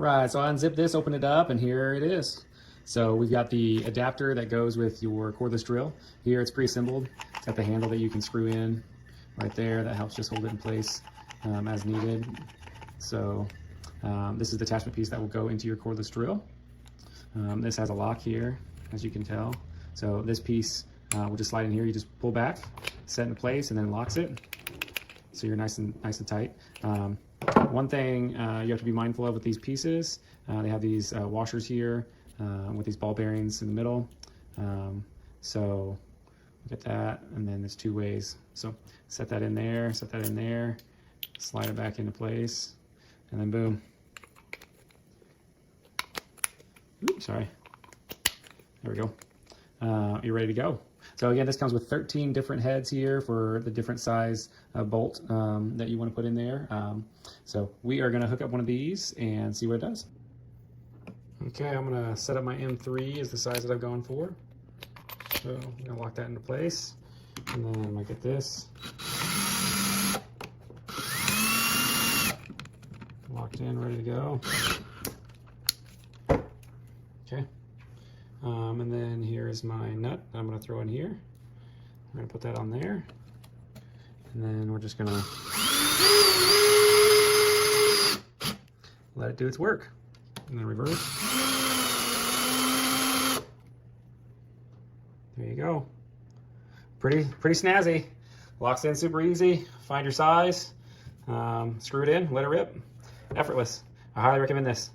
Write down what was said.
Right, so I unzip this, open it up, and here it is. So we've got the adapter that goes with your cordless drill. Here it's pre-assembled. It's got the handle that you can screw in right there. That helps just hold it in place as needed. So this is the attachment piece that will go into your cordless drill. This has a lock here, as you can tell. So this piece will just slide in here. You just pull back, set in place, and then it locks it. So you're nice and tight. One thing you have to be mindful of with these pieces, they have these washers here with these ball bearings in the middle. So look at that, and then there's two ways. So set that in there, slide it back into place, and then boom. Oops, sorry. There we go. You're ready to go. So again, this comes with 13 different heads here for the different size bolt that you want to put in there. So we are going to hook up one of these and see what it does. Okay, I'm going to set up my M3 as the size that I've gone for. So I'm going to lock that into place, and then I'm going to get this locked in, ready to go. Okay. And then here's my nut I'm going to throw in here. I'm going to put that on there. And then we're just going to let it do its work. And then reverse. There you go. Pretty snazzy. Locks in super easy. Find your size. Screw it in, let it rip. Effortless. I highly recommend this.